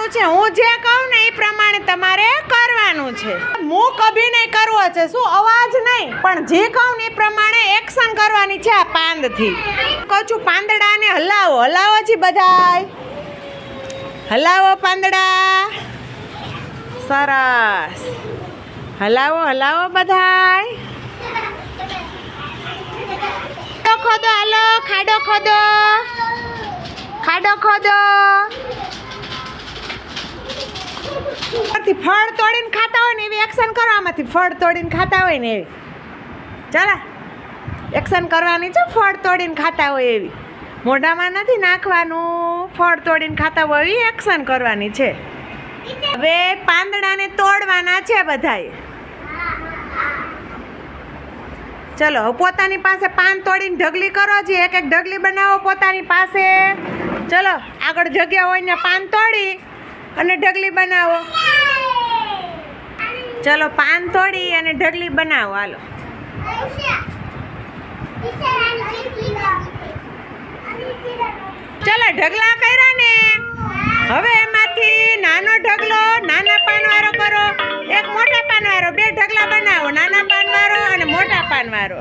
કરવાનું છે, હું જે કહું ને એ પ્રમાણે તમારે કરવાનું છે. મૂક અભિનય કરવો છે, શું અવાજ નહીં, પણ જે કહું ને એ પ્રમાણે એક્શન કરવાની છે. આ પાંદથી કહું છું, પાંદડાને હલાવો. હલાવો છે બધાય, હલાવો પાંદડા. સરસ, હલાવો હલાવો બધાય. ખોદો, હાલો ખાડો ખોદો, ખાડો ખોદો. ફળ તોડીને ખાતા હોય ને એવી એક્શન કરો. આમાંથી ફળ તોડીને ખાતા હોય ને એવી, ચાલો એક્શન કરવાની છે. ફળ તોડીને ખાતા હોય એવી, મોઢામાં નથી નાખવાનું. ફળ તોડીને ખાતા હોય એવી એક્શન કરવાની છે. હવે પાંદડાને તોડવાના છે બધાએ. ચલો પોતાની પાસે પાન તોડીને ઢગલી કરો. જે એક એક ઢગલી બનાવો પોતાની પાસે. ચલો આગળ જગ્યા હોય ને પાન તોડી અને ઢગલી બનાવો. ચલો પાન તોડી અને ઢગલી બનાવો. હાલો ચલો ઢગલા કર્યા ને. હવે એમાંથી નાનો ઢગલો, નાના પાનવાળો કરો, એક મોટા પાનવાળો. બે ઢગલા બનાવો, નાના પાનવાળો અને મોટા પાનવાળો.